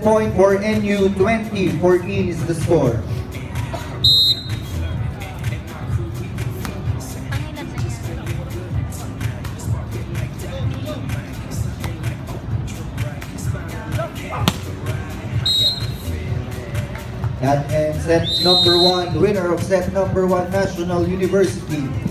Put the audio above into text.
point for NU, 20-14 is the score. That ends set number 1, winner of set number 1, National University.